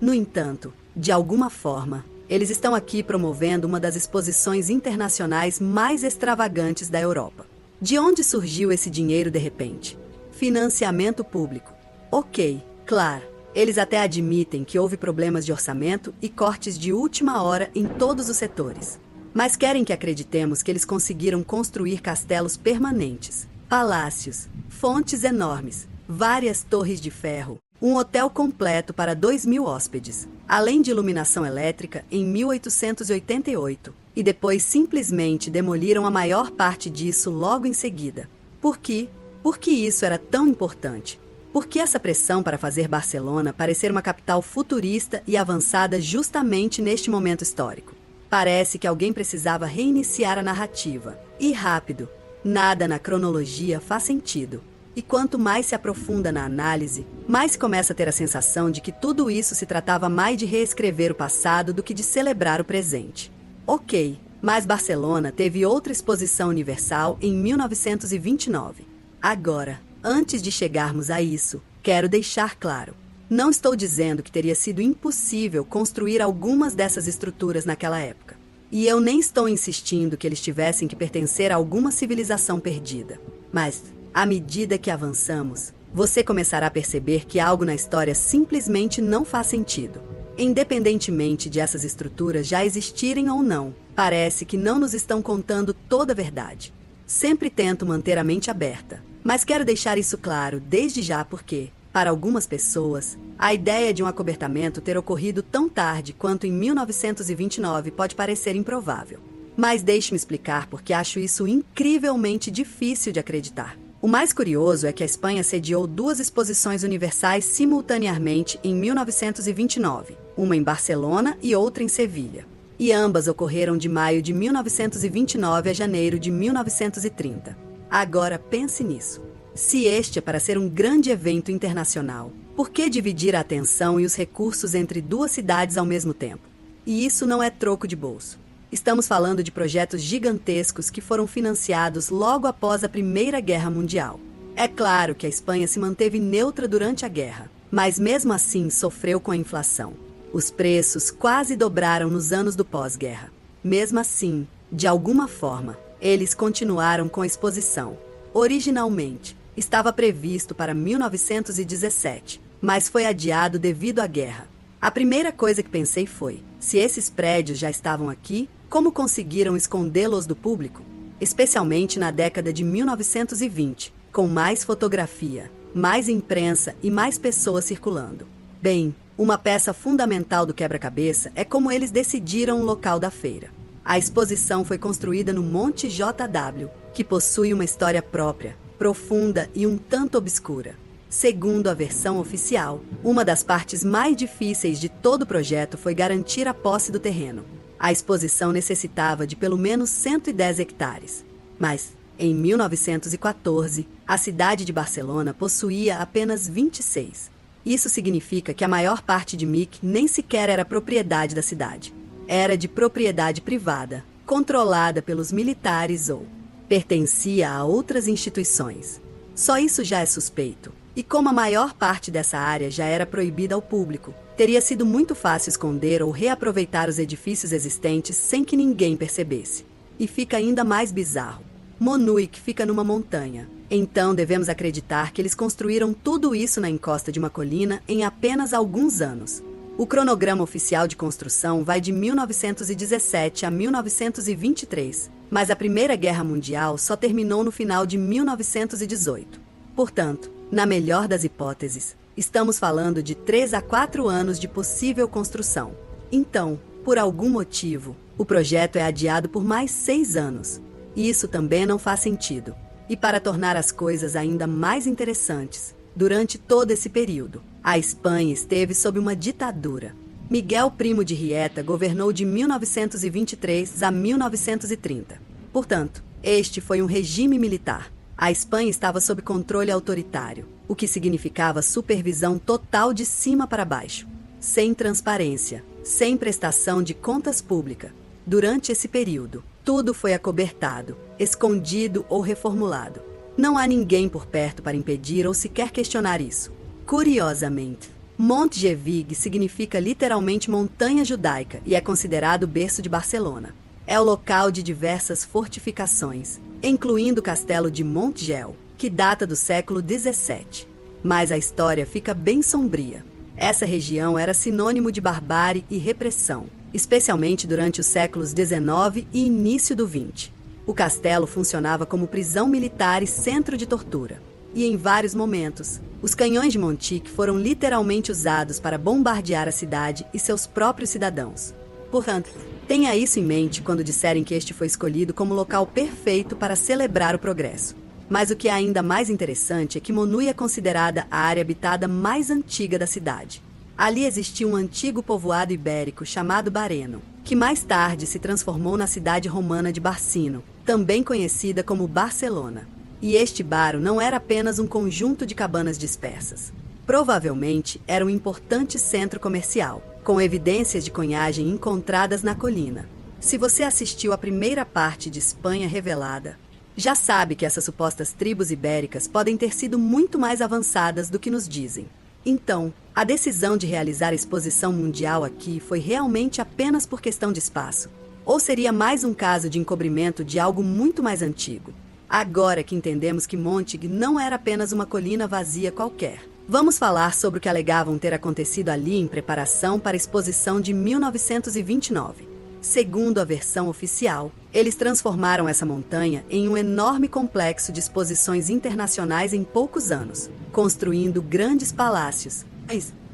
Speaker 1: No entanto, de alguma forma, eles estão aqui promovendo uma das exposições internacionais mais extravagantes da Europa. De onde surgiu esse dinheiro de repente? Financiamento público. Ok, claro, eles até admitem que houve problemas de orçamento e cortes de última hora em todos os setores. Mas querem que acreditemos que eles conseguiram construir castelos permanentes, palácios, fontes enormes, várias torres de ferro, um hotel completo para 2.000 hóspedes, além de iluminação elétrica em 1888, e depois simplesmente demoliram a maior parte disso logo em seguida. Por quê? Por que isso era tão importante? Por que essa pressão para fazer Barcelona parecer uma capital futurista e avançada justamente neste momento histórico? Parece que alguém precisava reiniciar a narrativa. E rápido. Nada na cronologia faz sentido. E quanto mais se aprofunda na análise, mais se começa a ter a sensação de que tudo isso se tratava mais de reescrever o passado do que de celebrar o presente. Ok, mas Barcelona teve outra exposição universal em 1929. Agora, antes de chegarmos a isso, quero deixar claro. Não estou dizendo que teria sido impossível construir algumas dessas estruturas naquela época. E eu nem estou insistindo que eles tivessem que pertencer a alguma civilização perdida. Mas, à medida que avançamos, você começará a perceber que algo na história simplesmente não faz sentido. Independentemente de essas estruturas já existirem ou não, parece que não nos estão contando toda a verdade. Sempre tento manter a mente aberta, mas quero deixar isso claro desde já porque, para algumas pessoas, a ideia de um acobertamento ter ocorrido tão tarde quanto em 1929 pode parecer improvável. Mas deixe-me explicar porque acho isso incrivelmente difícil de acreditar. O mais curioso é que a Espanha sediou 2 exposições universais simultaneamente em 1929, uma em Barcelona e outra em Sevilha. E ambas ocorreram de maio de 1929 a janeiro de 1930. Agora pense nisso. Se este é para ser um grande evento internacional, por que dividir a atenção e os recursos entre 2 cidades ao mesmo tempo? E isso não é troco de bolso. Estamos falando de projetos gigantescos que foram financiados logo após a Primeira Guerra Mundial. É claro que a Espanha se manteve neutra durante a guerra, mas mesmo assim sofreu com a inflação. Os preços quase dobraram nos anos do pós-guerra. Mesmo assim, de alguma forma, eles continuaram com a exposição. Originalmente, estava previsto para 1917, mas foi adiado devido à guerra. A primeira coisa que pensei foi, se esses prédios já estavam aqui, como conseguiram escondê-los do público? Especialmente na década de 1920, com mais fotografia, mais imprensa e mais pessoas circulando. Bem, uma peça fundamental do quebra-cabeça é como eles decidiram o local da feira. A exposição foi construída no Monte JW, que possui uma história própria, profunda e um tanto obscura. Segundo a versão oficial, uma das partes mais difíceis de todo o projeto foi garantir a posse do terreno. A exposição necessitava de pelo menos 110 hectares. Mas, em 1914, a cidade de Barcelona possuía apenas 26. Isso significa que a maior parte de MIC nem sequer era propriedade da cidade. Era de propriedade privada, controlada pelos militares ou pertencia a outras instituições. Só isso já é suspeito. E como a maior parte dessa área já era proibida ao público, teria sido muito fácil esconder ou reaproveitar os edifícios existentes sem que ninguém percebesse. E fica ainda mais bizarro. Montjuïc fica numa montanha. Então devemos acreditar que eles construíram tudo isso na encosta de uma colina em apenas alguns anos. O cronograma oficial de construção vai de 1917 a 1923, mas a Primeira Guerra Mundial só terminou no final de 1918. Portanto, na melhor das hipóteses, estamos falando de 3 a 4 anos de possível construção. Então, por algum motivo, o projeto é adiado por mais 6 anos. E isso também não faz sentido. E para tornar as coisas ainda mais interessantes, durante todo esse período, a Espanha esteve sob uma ditadura. Miguel Primo de Rivera governou de 1923 a 1930. Portanto, este foi um regime militar. A Espanha estava sob controle autoritário, o que significava supervisão total de cima para baixo, sem transparência, sem prestação de contas pública. Durante esse período, tudo foi acobertado, escondido ou reformulado. Não há ninguém por perto para impedir ou sequer questionar isso. Curiosamente, Montjuïc significa literalmente montanha judaica e é considerado o berço de Barcelona. É o local de diversas fortificações, incluindo o castelo de Montgel, que data do século XVII. Mas a história fica bem sombria. Essa região era sinônimo de barbárie e repressão, especialmente durante os séculos XIX e início do XX. O castelo funcionava como prisão militar e centro de tortura. e em vários momentos, os canhões de Montique foram literalmente usados para bombardear a cidade e seus próprios cidadãos. Portanto, tenha isso em mente quando disserem que este foi escolhido como local perfeito para celebrar o progresso. Mas o que é ainda mais interessante é que Monui é considerada a área habitada mais antiga da cidade. Ali existia um antigo povoado ibérico chamado Bareno, que mais tarde se transformou na cidade romana de Barcino, também conhecida como Barcelona. E este Baro não era apenas um conjunto de cabanas dispersas. Provavelmente era um importante centro comercial, com evidências de conhagem encontradas na colina. Se você assistiu à primeira parte de Espanha Revelada, já sabe que essas supostas tribos ibéricas podem ter sido muito mais avançadas do que nos dizem. Então, a decisão de realizar a exposição mundial aqui foi realmente apenas por questão de espaço? Ou seria mais um caso de encobrimento de algo muito mais antigo? Agora que entendemos que Montig não era apenas uma colina vazia qualquer, vamos falar sobre o que alegavam ter acontecido ali em preparação para a exposição de 1929. Segundo a versão oficial, eles transformaram essa montanha em um enorme complexo de exposições internacionais em poucos anos, construindo grandes palácios,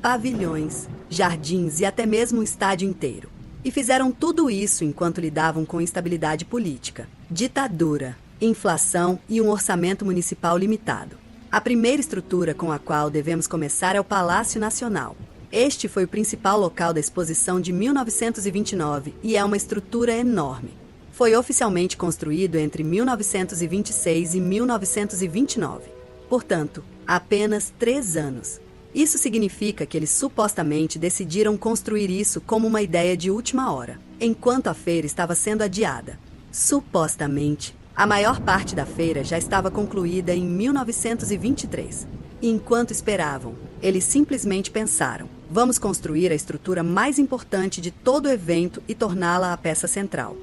Speaker 1: pavilhões, jardins e até mesmo um estádio inteiro. E fizeram tudo isso enquanto lidavam com instabilidade política, ditadura, inflação e um orçamento municipal limitado. A primeira estrutura com a qual devemos começar é o Palácio Nacional. Este foi o principal local da exposição de 1929 e é uma estrutura enorme. Foi oficialmente construído entre 1926 e 1929. Portanto, há apenas 3 anos. Isso significa que eles supostamente decidiram construir isso como uma ideia de última hora, enquanto a feira estava sendo adiada. Supostamente, a maior parte da feira já estava concluída em 1923. E enquanto esperavam, eles simplesmente pensaram: vamos construir a estrutura mais importante de todo o evento e torná-la a peça central.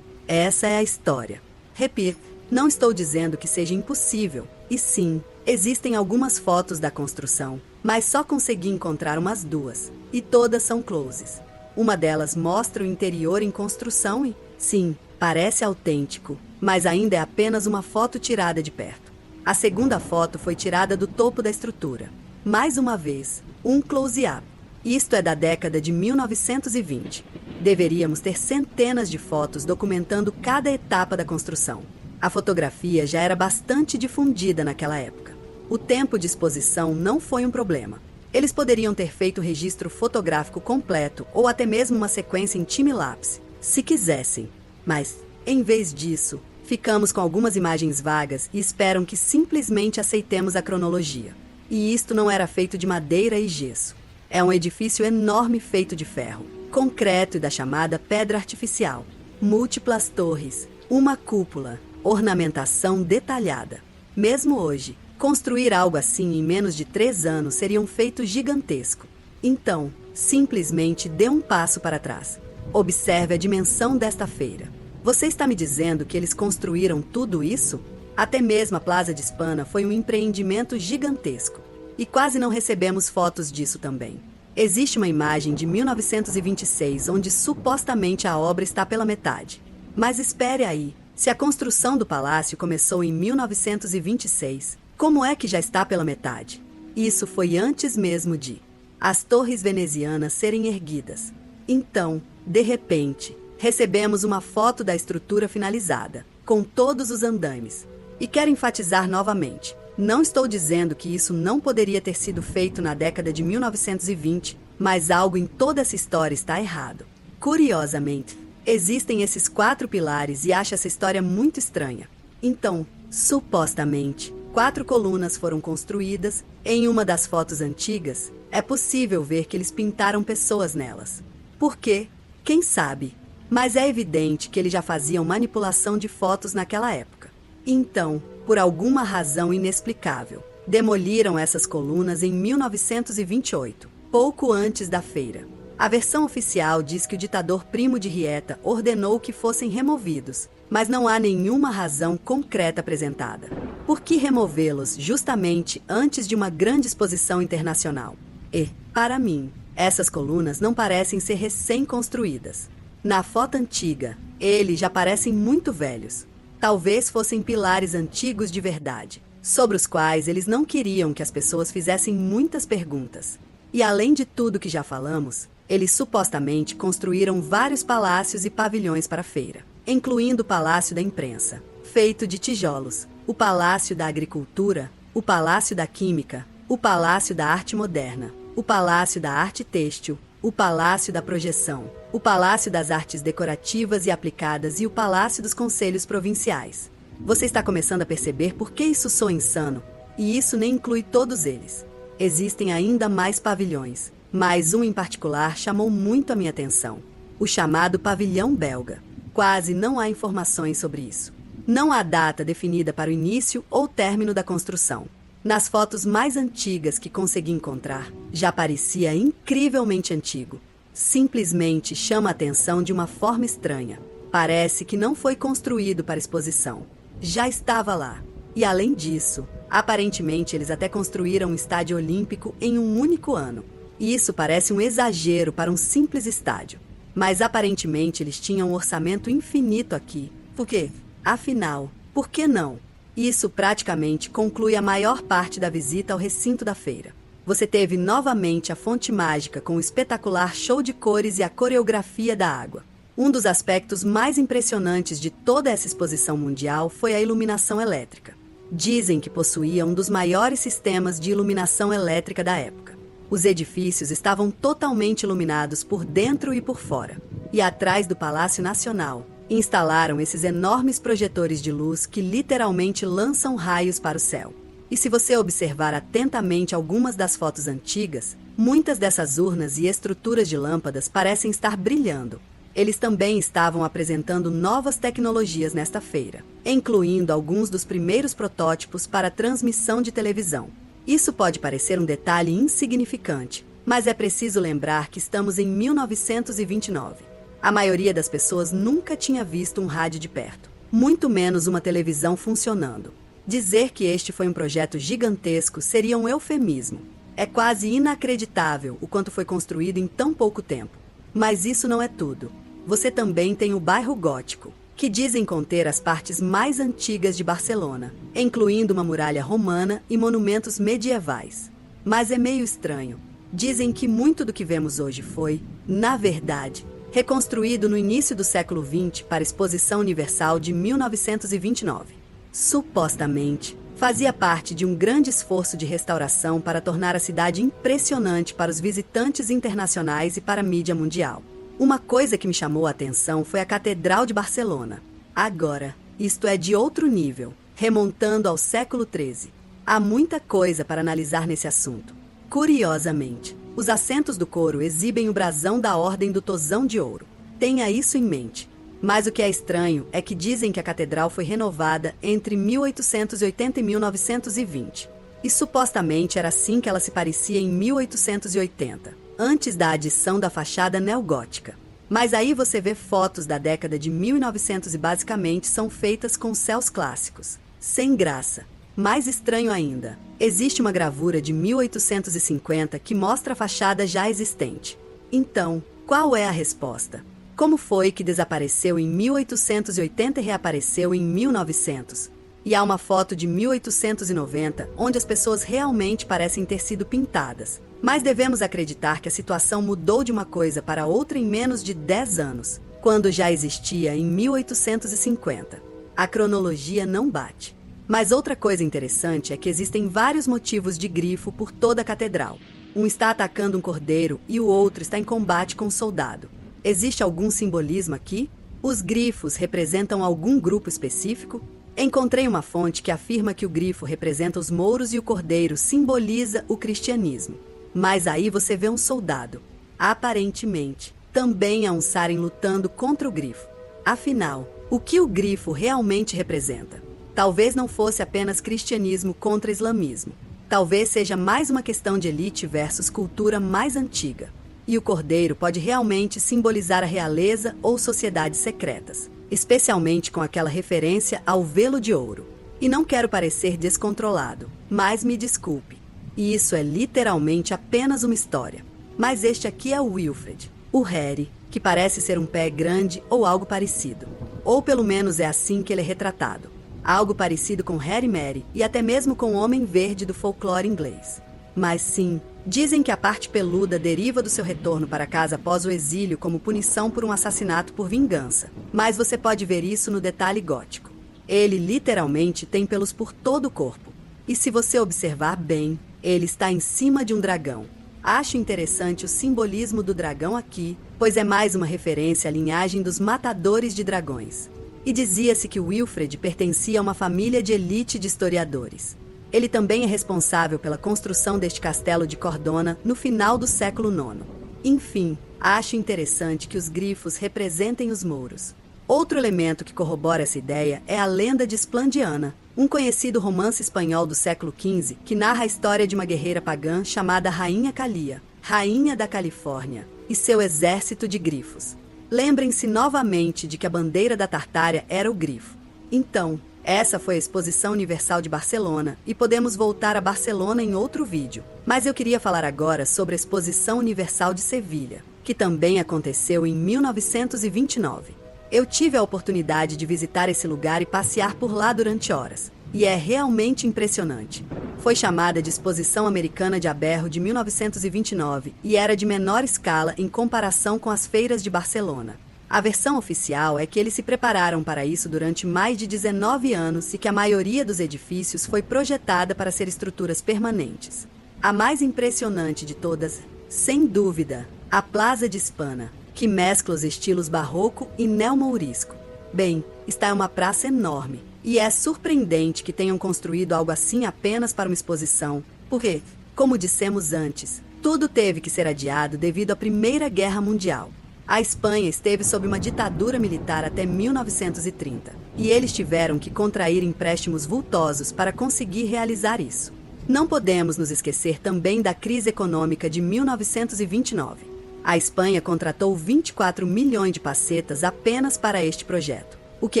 Speaker 1: Essa é a história. Repito, não estou dizendo que seja impossível, e sim, existem algumas fotos da construção, mas só consegui encontrar umas 2, e todas são closes. Uma delas mostra o interior em construção e, sim, parece autêntico, mas ainda é apenas uma foto tirada de perto. A segunda foto foi tirada do topo da estrutura. Mais uma vez, um close-up. Isto é da década de 1920. Deveríamos ter centenas de fotos documentando cada etapa da construção. A fotografia já era bastante difundida naquela época. O tempo de exposição não foi um problema. Eles poderiam ter feito o registro fotográfico completo ou até mesmo uma sequência em time-lapse, se quisessem. Mas, em vez disso, ficamos com algumas imagens vagas e esperam que simplesmente aceitemos a cronologia. E isto não era feito de madeira e gesso. É um edifício enorme feito de ferro, concreto e da chamada pedra artificial. Múltiplas torres, uma cúpula, ornamentação detalhada. Mesmo hoje, construir algo assim em menos de 3 anos seria um feito gigantesco. Então, simplesmente dê um passo para trás. Observe a dimensão desta feira. Você está me dizendo que eles construíram tudo isso? Até mesmo a Plaza de Hispana foi um empreendimento gigantesco. E quase não recebemos fotos disso também. Existe uma imagem de 1926 onde supostamente a obra está pela metade. Mas espere aí, se a construção do palácio começou em 1926, como é que já está pela metade? Isso foi antes mesmo de as torres venezianas serem erguidas. Então, de repente, recebemos uma foto da estrutura finalizada, com todos os andaimes. E quero enfatizar novamente, não estou dizendo que isso não poderia ter sido feito na década de 1920, mas algo em toda essa história está errado. Curiosamente, existem esses 4 pilares e acho essa história muito estranha. Então, supostamente, 4 colunas foram construídas. Em uma das fotos antigas, é possível ver que eles pintaram pessoas nelas. Por quê? Quem sabe? Mas é evidente que eles já faziam manipulação de fotos naquela época. Então, por alguma razão inexplicável, demoliram essas colunas em 1928, pouco antes da feira. A versão oficial diz que o ditador Primo de Rivera ordenou que fossem removidos, mas não há nenhuma razão concreta apresentada. Por que removê-los justamente antes de uma grande exposição internacional? E, para mim, essas colunas não parecem ser recém-construídas. Na foto antiga, eles já parecem muito velhos. Talvez fossem pilares antigos de verdade. sobre os quais eles não queriam que as pessoas fizessem muitas perguntas. E além de tudo que já falamos, eles supostamente construíram vários palácios e pavilhões para a feira, incluindo o Palácio da Imprensa, feito de tijolos, o Palácio da Agricultura, o Palácio da Química, o Palácio da Arte Moderna, o Palácio da Arte Têxtil, o Palácio da Projeção, o Palácio das Artes Decorativas e Aplicadas e o Palácio dos Conselhos Provinciais. Você está começando a perceber por que isso soa insano, e isso nem inclui todos eles. Existem ainda mais pavilhões, mas um em particular chamou muito a minha atenção, o chamado Pavilhão Belga. Quase não há informações sobre isso. Não há data definida para o início ou término da construção. Nas fotos mais antigas que consegui encontrar, já parecia incrivelmente antigo. Simplesmente chama a atenção de uma forma estranha. Parece que não foi construído para exposição. Já estava lá. E além disso, aparentemente eles até construíram um estádio olímpico em um único ano. E isso parece um exagero para um simples estádio. Mas aparentemente eles tinham um orçamento infinito aqui. Por quê? Afinal, por que não? Isso praticamente conclui a maior parte da visita ao recinto da feira. Você teve novamente a fonte mágica com o espetacular show de cores e a coreografia da água. Um dos aspectos mais impressionantes de toda essa exposição mundial foi a iluminação elétrica. Dizem que possuía um dos maiores sistemas de iluminação elétrica da época. Os edifícios estavam totalmente iluminados por dentro e por fora. E atrás do Palácio Nacional, instalaram esses enormes projetores de luz que literalmente lançam raios para o céu. E se você observar atentamente algumas das fotos antigas, muitas dessas urnas e estruturas de lâmpadas parecem estar brilhando. Eles também estavam apresentando novas tecnologias nesta feira, incluindo alguns dos primeiros protótipos para transmissão de televisão. Isso pode parecer um detalhe insignificante, mas é preciso lembrar que estamos em 1929. A maioria das pessoas nunca tinha visto um rádio de perto, muito menos uma televisão funcionando. Dizer que este foi um projeto gigantesco seria um eufemismo. É quase inacreditável o quanto foi construído em tão pouco tempo. Mas isso não é tudo. Você também tem o bairro Gótico, que dizem conter as partes mais antigas de Barcelona, incluindo uma muralha romana e monumentos medievais. Mas é meio estranho. Dizem que muito do que vemos hoje foi, na verdade, reconstruído no início do século XX para a Exposição Universal de 1929. Supostamente, fazia parte de um grande esforço de restauração para tornar a cidade impressionante para os visitantes internacionais e para a mídia mundial. Uma coisa que me chamou a atenção foi a Catedral de Barcelona. Agora, isto é de outro nível, remontando ao século XIII. Há muita coisa para analisar nesse assunto. Curiosamente, os assentos do coro exibem o brasão da Ordem do Tozão de Ouro. Tenha isso em mente. Mas o que é estranho é que dizem que a catedral foi renovada entre 1880 e 1920. E supostamente era assim que ela se parecia em 1880, antes da adição da fachada neogótica. Mas aí você vê fotos da década de 1900 e basicamente são feitas com céus clássicos. Sem graça. Mais estranho ainda, existe uma gravura de 1850 que mostra a fachada já existente. Então, qual é a resposta? Como foi que desapareceu em 1880 e reapareceu em 1900? E há uma foto de 1890, onde as pessoas realmente parecem ter sido pintadas. Mas devemos acreditar que a situação mudou de uma coisa para outra em menos de 10 anos, quando já existia em 1850. A cronologia não bate. Mas outra coisa interessante é que existem vários motivos de grifo por toda a catedral. Um está atacando um cordeiro e o outro está em combate com um soldado. Existe algum simbolismo aqui? Os grifos representam algum grupo específico? Encontrei uma fonte que afirma que o grifo representa os mouros e o cordeiro simboliza o cristianismo. Mas aí você vê um soldado, aparentemente, também a um sarem lutando contra o grifo. Afinal, o que o grifo realmente representa? Talvez não fosse apenas cristianismo contra islamismo. Talvez seja mais uma questão de elite versus cultura mais antiga. E o cordeiro pode realmente simbolizar a realeza ou sociedades secretas, especialmente com aquela referência ao velo de ouro. E não quero parecer descontrolado, mas me desculpe. E isso é literalmente apenas uma história. Mas este aqui é o Wilfred, o Harry, que parece ser um pé grande ou algo parecido. Ou pelo menos é assim que ele é retratado. algo parecido com Harry Mary e até mesmo com o Homem Verde do folclore inglês. Mas sim, dizem que a parte peluda deriva do seu retorno para casa após o exílio como punição por um assassinato por vingança. Mas você pode ver isso no detalhe gótico. Ele literalmente tem pelos por todo o corpo. E se você observar bem, ele está em cima de um dragão. Acho interessante o simbolismo do dragão aqui, pois é mais uma referência à linhagem dos matadores de dragões. E dizia-se que Wilfred pertencia a uma família de elite de historiadores. Ele também é responsável pela construção deste castelo de Cordona no final do século IX. Enfim, acho interessante que os grifos representem os mouros. Outro elemento que corrobora essa ideia é a lenda de Esplandiana, um conhecido romance espanhol do século XV que narra a história de uma guerreira pagã chamada Rainha Calia, rainha da Califórnia, e seu exército de grifos. Lembrem-se novamente de que a bandeira da Tartária era o grifo. Então, essa foi a Exposição Universal de Barcelona e podemos voltar a Barcelona em outro vídeo. Mas eu queria falar agora sobre a Exposição Universal de Sevilha, que também aconteceu em 1929. Eu tive a oportunidade de visitar esse lugar e passear por lá durante horas. E é realmente impressionante. Foi chamada de Exposição Americana de Aberro de 1929 e era de menor escala em comparação com as feiras de Barcelona. A versão oficial é que eles se prepararam para isso durante mais de 19 anos e que a maioria dos edifícios foi projetada para ser estruturas permanentes. A mais impressionante de todas, sem dúvida, a Plaza de Hispana, que mescla os estilos barroco e neomourisco. Bem, está em uma praça enorme, e é surpreendente que tenham construído algo assim apenas para uma exposição, porque, como dissemos antes, tudo teve que ser adiado devido à Primeira Guerra Mundial. A Espanha esteve sob uma ditadura militar até 1930, e eles tiveram que contrair empréstimos vultosos para conseguir realizar isso. Não podemos nos esquecer também da crise econômica de 1929. A Espanha contratou 24 milhões de pessetas apenas para este projeto, o que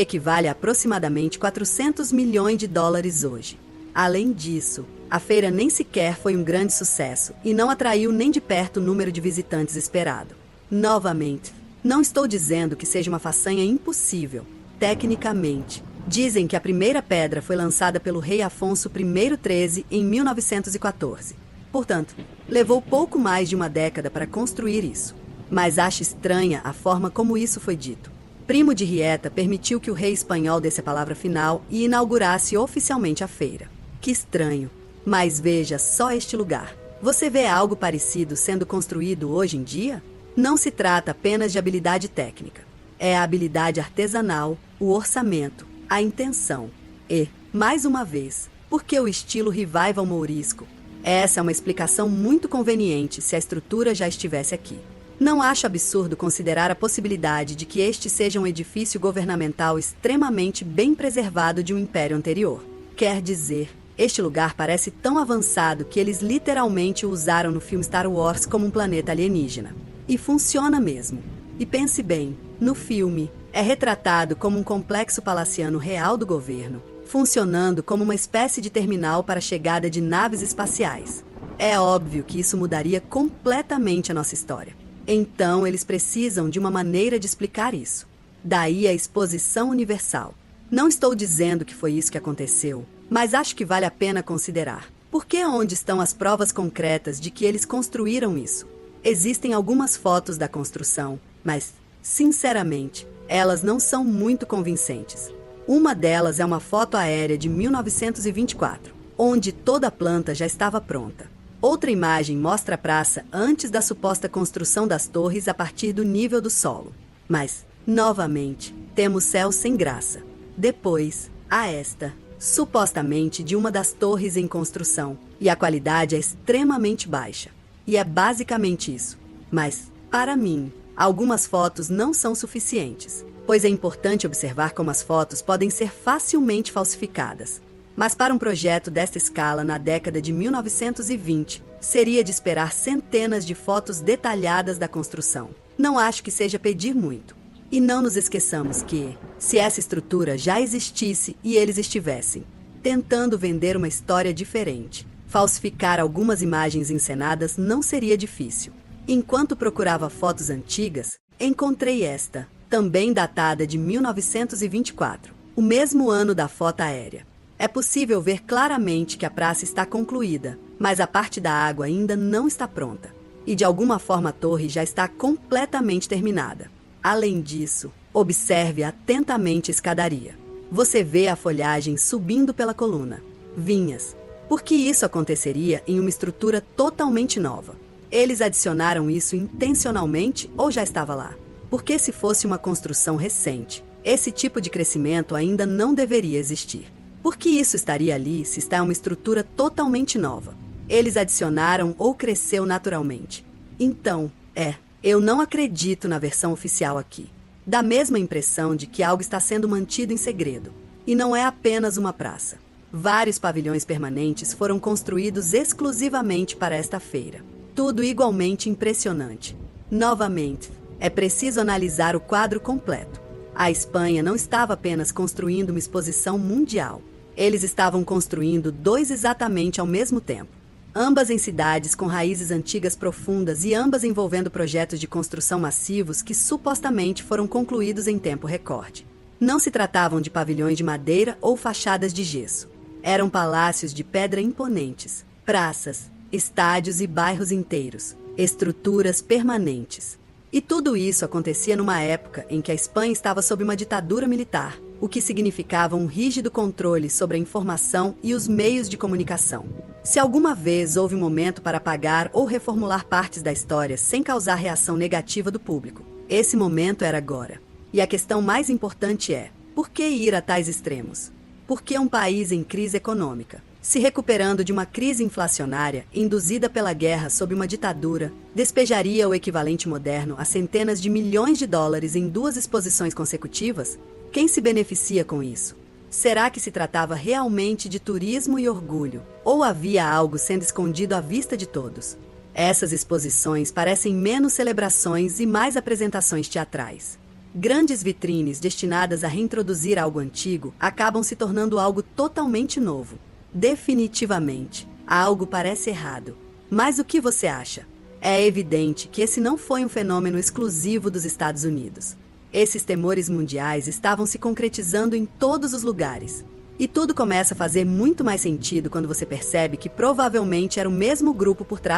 Speaker 1: equivale a aproximadamente 400 milhões de dólares hoje. Além disso, a feira nem sequer foi um grande sucesso e não atraiu nem de perto o número de visitantes esperado. Novamente, não estou dizendo que seja uma façanha impossível. Tecnicamente, dizem que a primeira pedra foi lançada pelo rei Afonso I XIII em 1914. Portanto, levou pouco mais de uma década para construir isso. Mas acho estranha a forma como isso foi dito. Primo de Rieta permitiu que o rei espanhol desse a palavra final e inaugurasse oficialmente a feira. Que estranho. Mas veja só este lugar. Você vê algo parecido sendo construído hoje em dia? Não se trata apenas de habilidade técnica. É a habilidade artesanal, o orçamento, a intenção. E, mais uma vez, por que o estilo revival mourisco? Essa é uma explicação muito conveniente se a estrutura já estivesse aqui. Não acho absurdo considerar a possibilidade de que este seja um edifício governamental extremamente bem preservado de um império anterior. Quer dizer, este lugar parece tão avançado que eles literalmente o usaram no filme Star Wars como um planeta alienígena. E funciona mesmo. E pense bem, no filme, é retratado como um complexo palaciano real do governo, funcionando como uma espécie de terminal para a chegada de naves espaciais. É óbvio que isso mudaria completamente a nossa história. Então, eles precisam de uma maneira de explicar isso. Daí a Exposição Universal. Não estou dizendo que foi isso que aconteceu, mas acho que vale a pena considerar. Porque onde estão as provas concretas de que eles construíram isso? Existem algumas fotos da construção, mas, sinceramente, elas não são muito convincentes. Uma delas é uma foto aérea de 1924, onde toda a planta já estava pronta. Outra imagem mostra a praça antes da suposta construção das torres a partir do nível do solo. Mas, novamente, temos céu sem graça. Depois, há esta, supostamente de uma das torres em construção, e a qualidade é extremamente baixa. E é basicamente isso. Mas, para mim, algumas fotos não são suficientes, pois é importante observar como as fotos podem ser facilmente falsificadas. Mas para um projeto desta escala na década de 1920, seria de esperar centenas de fotos detalhadas da construção. Não acho que seja pedir muito. E não nos esqueçamos que, se essa estrutura já existisse e eles estivessem tentando vender uma história diferente, falsificar algumas imagens encenadas não seria difícil. Enquanto procurava fotos antigas, encontrei esta, também datada de 1924. o mesmo ano da foto aérea. É possível ver claramente que a praça está concluída, mas a parte da água ainda não está pronta. E de alguma forma a torre já está completamente terminada. Além disso, observe atentamente a escadaria. Você vê a folhagem subindo pela coluna. Vinhas. Por que isso aconteceria em uma estrutura totalmente nova? Eles adicionaram isso intencionalmente ou já estava lá? Porque se fosse uma construção recente, esse tipo de crescimento ainda não deveria existir. Por que isso estaria ali se está uma estrutura totalmente nova? Eles adicionaram ou cresceu naturalmente? Então, eu não acredito na versão oficial aqui. Dá a mesma impressão de que algo está sendo mantido em segredo. E não é apenas uma praça. Vários pavilhões permanentes foram construídos exclusivamente para esta feira. Tudo igualmente impressionante. Novamente, é preciso analisar o quadro completo. A Espanha não estava apenas construindo uma exposição mundial. Eles estavam construindo 2 exatamente ao mesmo tempo. Ambas em cidades com raízes antigas profundas e ambas envolvendo projetos de construção massivos que supostamente foram concluídos em tempo recorde. Não se tratavam de pavilhões de madeira ou fachadas de gesso. Eram palácios de pedra imponentes, praças, estádios e bairros inteiros, estruturas permanentes. E tudo isso acontecia numa época em que a Espanha estava sob uma ditadura militar, o que significava um rígido controle sobre a informação e os meios de comunicação. Se alguma vez houve um momento para apagar ou reformular partes da história sem causar reação negativa do público, esse momento era agora. E a questão mais importante é, por que ir a tais extremos? Por que um país em crise econômica, se recuperando de uma crise inflacionária induzida pela guerra sob uma ditadura, despejaria o equivalente moderno a centenas de milhões de dólares em 2 exposições consecutivas? Quem se beneficia com isso? Será que se tratava realmente de turismo e orgulho? Ou havia algo sendo escondido à vista de todos? Essas exposições parecem menos celebrações e mais apresentações teatrais. Grandes vitrines destinadas a reintroduzir algo antigo acabam se tornando algo totalmente novo. Definitivamente, algo parece errado. Mas o que você acha? É evidente que esse não foi um fenômeno exclusivo dos Estados Unidos. Esses temores mundiais estavam se concretizando em todos os lugares. E tudo começa a fazer muito mais sentido quando você percebe que provavelmente era o mesmo grupo por trás